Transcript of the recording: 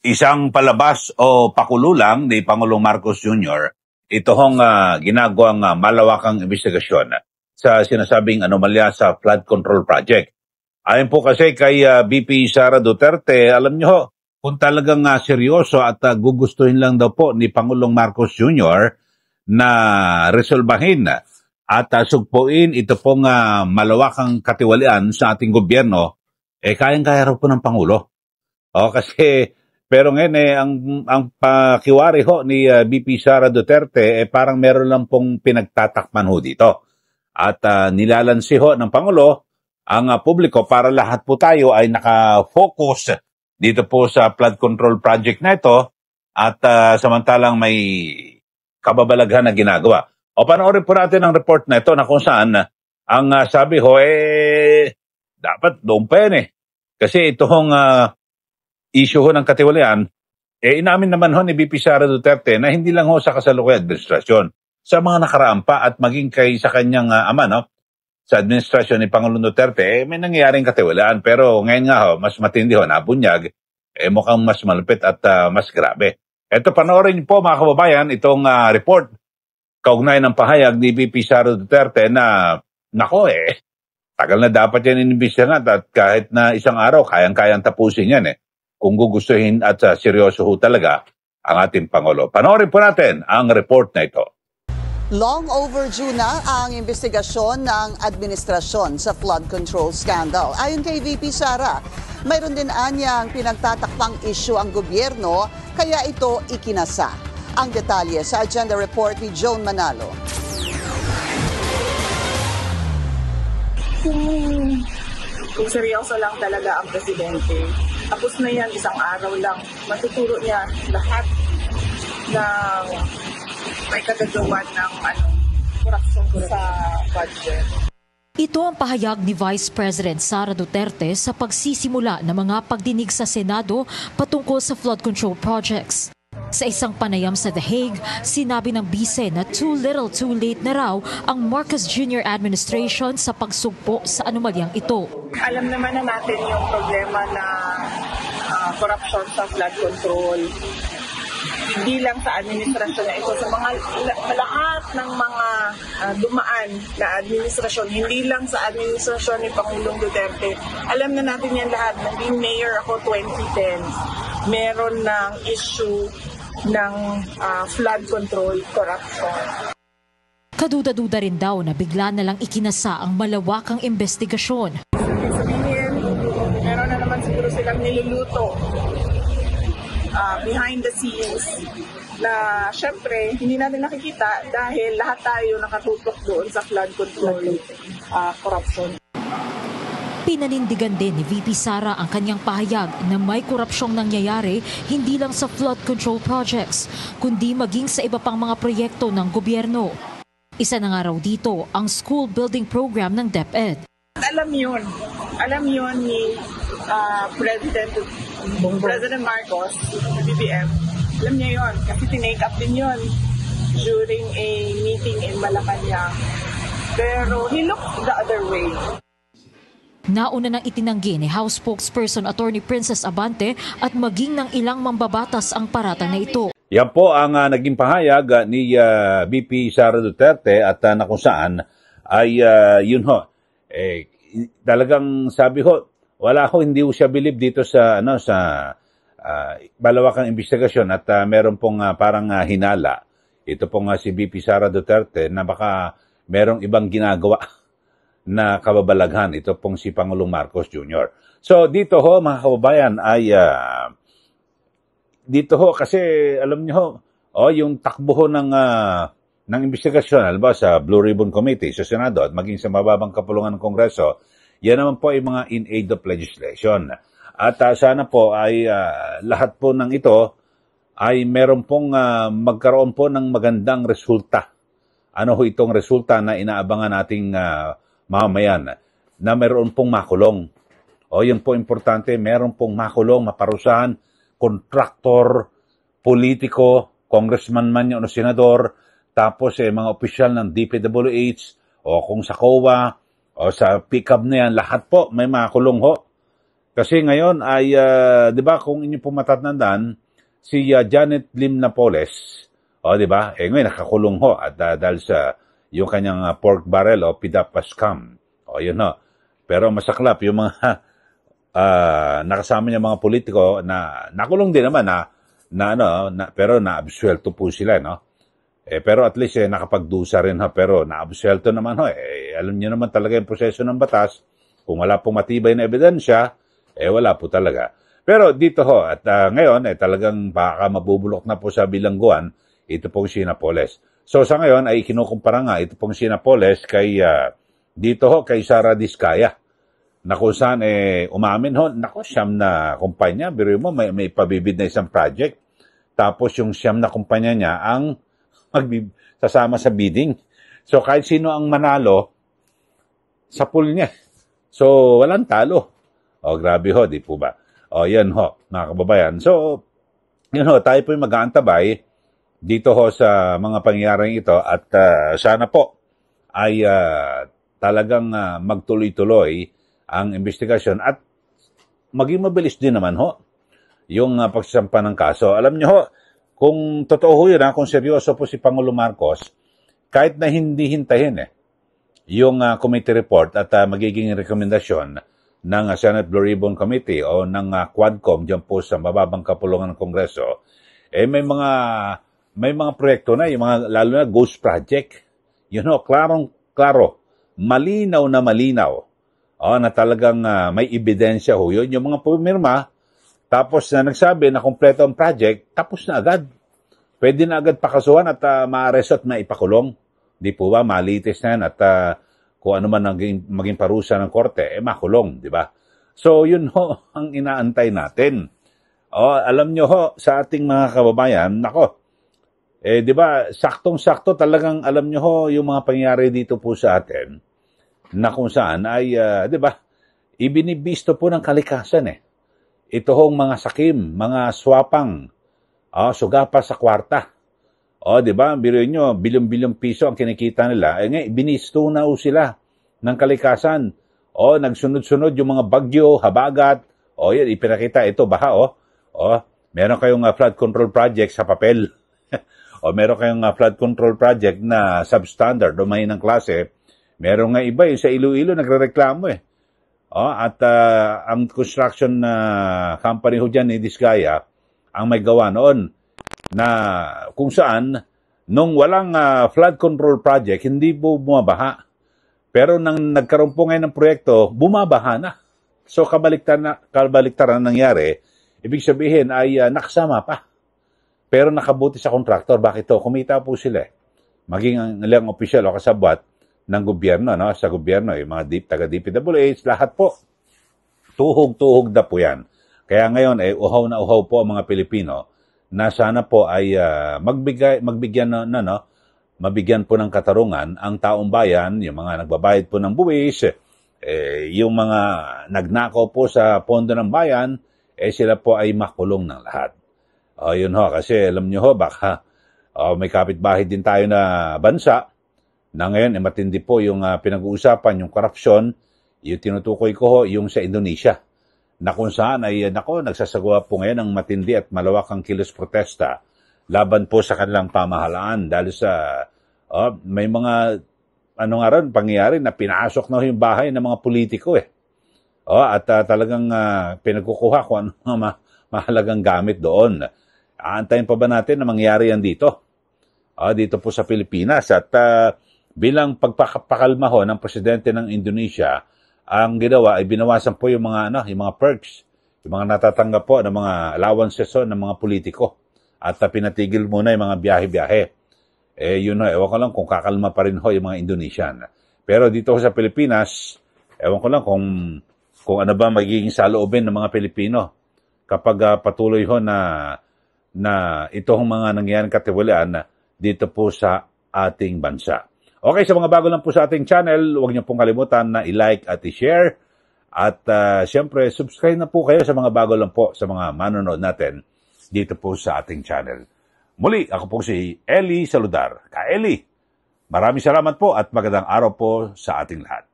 isang palabas o pakululang ni Pangulong Marcos Jr. Ito hong ginagawang malawakang investigasyon sa sinasabing anomalya sa flood control project. Ayon po kasi kay VP Sara Duterte, alam niyo kung talagang seryoso at gugustuhin lang daw po ni Pangulong Marcos Jr. na resolbahin at sugpuin ito pong malawakang katiwalian sa ating gobyerno, kayang-kaya raw po ng Pangulo. Pero ngayon ang pakiwari ho ni VP Sara Duterte parang meron lang pong pinagtatakpan ho dito. At nilalansi ho ng Pangulo ang publiko para lahat po tayo ay nakafocus dito po sa flood control project na ito at samantalang may kababalaghan na ginagawa. O panoorin po natin ang report na ito na kung saan ang sabi ho, dapat doon pa yan Kasi ito hong issue ho ng katiwalian, inamin naman ho ni VP Sara Duterte na hindi lang ho sa kasalukuyang administrasyon, sa mga nakaraan pa at maging kay sa kanyang ama, sa administrasyon ni Pangulong Duterte, may nangyayaring katiwalian. Pero ngayon nga ho, mas matindi ho, nabunyag, mukhang mas malupit at mas grabe. Ito, panoorin niyo po mga kababayan, itong report kaugnay ng pahayag ni VP Sara Duterte na, tagal na dapat yan inimbestigahan at kahit na isang araw, kayang-kayang tapusin yan kung gugustuhin at seryoso ho talaga ang ating Pangulo. Panoorin po natin ang report na ito. Long overdue na ang investigasyon ng administrasyon sa flood control scandal. Ayon kay VP Sara, mayroon din anyang pinagtatakpang issue ang gobyerno kaya ito ikinasa. Ang detalye sa agenda report ni Joan Manalo. Kung seryoso lang talaga ang presidente, tapos na yan, isang araw lang, matuturo niya lahat ng may kagagawan ng korupsyon sa budget. Ito ang pahayag ni Vice President Sara Duterte sa pagsisimula ng mga pagdinig sa Senado patungkol sa flood control projects. Sa isang panayam sa The Hague, sinabi ng bise na too little too late na raw ang Marcos Jr. administration sa pagsugpo sa anomalyang ito. Alam naman na natin yung problema na corruption sa flood control. Hindi lang sa administrasyon na ito, sa mga lahat ng mga dumaan na administrasyon, hindi lang sa administrasyon ni Pangulong Duterte. Alam na natin yan lahat. Naging mayor ako 2010. Meron ng issue ng flood control, corruption. Kaduda-duda rin daw na bigla na lang ikinasa ang malawakang investigasyon. Sabihin, meron na naman siguro silang niluluto behind the scenes na syempre hindi natin nakikita dahil lahat tayo nakatutok doon sa flood control corruption. Pinanindigan din ni VP Sara ang kanyang pahayag na may korupsyong nangyayari hindi lang sa flood control projects, kundi maging sa iba pang mga proyekto ng gobyerno. Isa na nga raw dito ang school building program ng DepEd. Alam yun ni President Marcos, BBM. Alam niya yun kasi tinake up din yun during a meeting in Malacanang. Pero he looked the other way. Nauna nang itinanggi ni House Spokesperson Attorney Princess Abante at maging ng ilang mambabatas ang paratang na ito. Yan po ang naging pahayag ni VP Sara Duterte at na kung saan ay yun ho. Talagang sabi ho, wala ho, hindi ho siya believe dito sa malawakang investigasyon at meron pong parang hinala. Ito pong si VP Sara Duterte na baka merong ibang ginagawa na kababalaghan. Ito pong si Pangulong Marcos Jr. So dito ho mga kababayan ay dito ho kasi alam niyo ho, yung takbo ho ng investigasyon, halimbawa sa Blue Ribbon Committee sa Senado at maging sa mababang kapulungan ng Kongreso, yan naman po ay mga in aid of legislation. At sana po ay lahat po ng ito ay meron pong magkaroon po ng magandang resulta. Ano ho itong resulta na inaabangan nating mamayan na meron pong makulong. O yun po importante, meron pong makulong, maparusahan, kontraktor, politiko, congressman man yun o senador, tapos mga opisyal ng DPWH o kung sa COA o sa PICAB na yan, lahat po may makulong ho. Kasi ngayon ay, di ba, kung inyo po matatandaan, si Janet Lim Napoles, di ba, ngayon nakakulong ho at dahil sa yung kanyang pork barrel o PDAPA scam. Yun ho. Pero masaklap yung mga nakasama niya mga politiko na nakulong din naman pero naabsuelto po sila, no? Pero at least nakapagdusa rin ha, pero naabsuelto naman ho. Alam niyo naman talaga yung proseso ng batas. Kung wala pong matibay na ebidensya, wala po talaga. Pero dito ho, at ngayon talagang baka mabubulok na po sa bilangguan, ito pong si Napoles. So sa ngayon ay kinukumpara nga ito pong si Napoles kay dito ho kay Sara Diskaya. Na kung saan umamin ho, nako, siyam na kumpanya, biro mo may pabibid na isang project. Tapos yung siyam na kumpanya niya ang sasama sa bidding. So kahit sino ang manalo sa pool niya. So walang talo. Grabe ho, di po ba? Yan ho, mga kababayan. So, yun ho, tayo po yung mag-aantabay dito ho sa mga pangyayaring ito at sana po ay talagang magtuloy-tuloy ang investigasyon at maging mabilis din naman ho yung pagsasampa ng kaso. Alam niyo ho, kung totoo ho yun, kung seryoso po si Pangulo Marcos, kahit na hindi hintahin yung committee report at magiging rekomendasyon ng Senate Blue Ribbon Committee o ng Quadcom dyan po sa mababang kapulungan ng Kongreso, may mga proyekto na, yung mga, lalo na ghost project. You know, klaro, malinaw na malinaw. Na talagang may ebidensya ho yun. Yung mga pumirma, tapos na nagsabi na kompleto ang project, tapos na agad. Pwede na agad pakasuhan at ma-arrest at maipakulong. Di po ba, malitis na yan at kung ano man maging parusa ng korte, makulong, di ba? So, yun ho ang inaantay natin. Alam nyo ho, sa ating mga kababayan, nako, di ba, saktong-sakto talagang alam nyo ho yung mga pangyari dito po sa atin na kung saan ay, di ba, ibinibisto po ng kalikasan Ito hong mga sakim, mga swapang, sugapa sa kwarta. Di ba, biro nyo, bilyong-bilyong piso ang kinikita nila. Binisto na sila ng kalikasan. Nagsunod-sunod yung mga bagyo, habagat. Yan, ipinakita ito, baha, meron kayong flood control project sa papel. Meron kayong flood control project na substandard o mahinang klase. Meron nga iba, sa Iloilo, nagre-reklamo At ang construction company ho dyan ni Diskaya, ang may gawa noon, na kung saan, nung walang flood control project, hindi po bumabaha. Pero nang nagkaroon po ngayon ng proyekto, bumabaha na. So kabaliktaran nangyari, ibig sabihin ay nakasama pa. Pero nakabuti sa kontraktor. Bakit to? Kumita po sila maging ang ilang opisyal o kasabwat ng gobyerno, sa gobyerno, yung mga taga-DPWH, lahat po. Tuhog-tuhog na po yan. Kaya ngayon, uhaw na uhaw po ang mga Pilipino na sana po ay mabigyan po ng katarungan ang taong bayan, yung mga nagbabayad po ng buwis, yung mga nagnakaw po sa pondo ng bayan, sila po ay makulong ng lahat. Yun ho, kasi alam nyo ho, baka may kapitbahay din tayo na bansa na ngayon matindi po yung pinag-uusapan, yung korupsyon, yung tinutukoy ko ho, yung sa Indonesia, na kung saan ay nagsasagawa po ngayon ng matindi at malawakang kilos protesta laban po sa kanilang pamahalaan dahil sa may mga pangyayari na pinasok na yung bahay ng mga politiko at talagang pinagkukuha kung ano mga mahalagang gamit doon. Aantayin pa ba natin na mangyari yan dito? Dito po sa Pilipinas at bilang pagpapakalma ho ng presidente ng Indonesia, ang ginawa ay binawasan po yung mga perks, yung mga natatanggap po ng mga allowances ng mga politiko at pinatigil muna yung mga biyahe-biyahe. Yun ho, ewan ko lang kung kakalma pa rin ho yung mga Indonesian. Pero dito sa Pilipinas, ewan ko lang kung ano ba magiging saloobin ng mga Pilipino kapag patuloy ho na itong mga nangyayaring katiwalian dito po sa ating bansa. Okay, sa mga bago lang po sa ating channel, huwag niyo pong kalimutan na i-like at i-share. At siyempre, subscribe na po kayo sa mga bago lang po sa mga manonood natin dito po sa ating channel. Muli, ako po si Eli Saludar. Ka-Eli, maraming salamat po at magandang araw po sa ating lahat.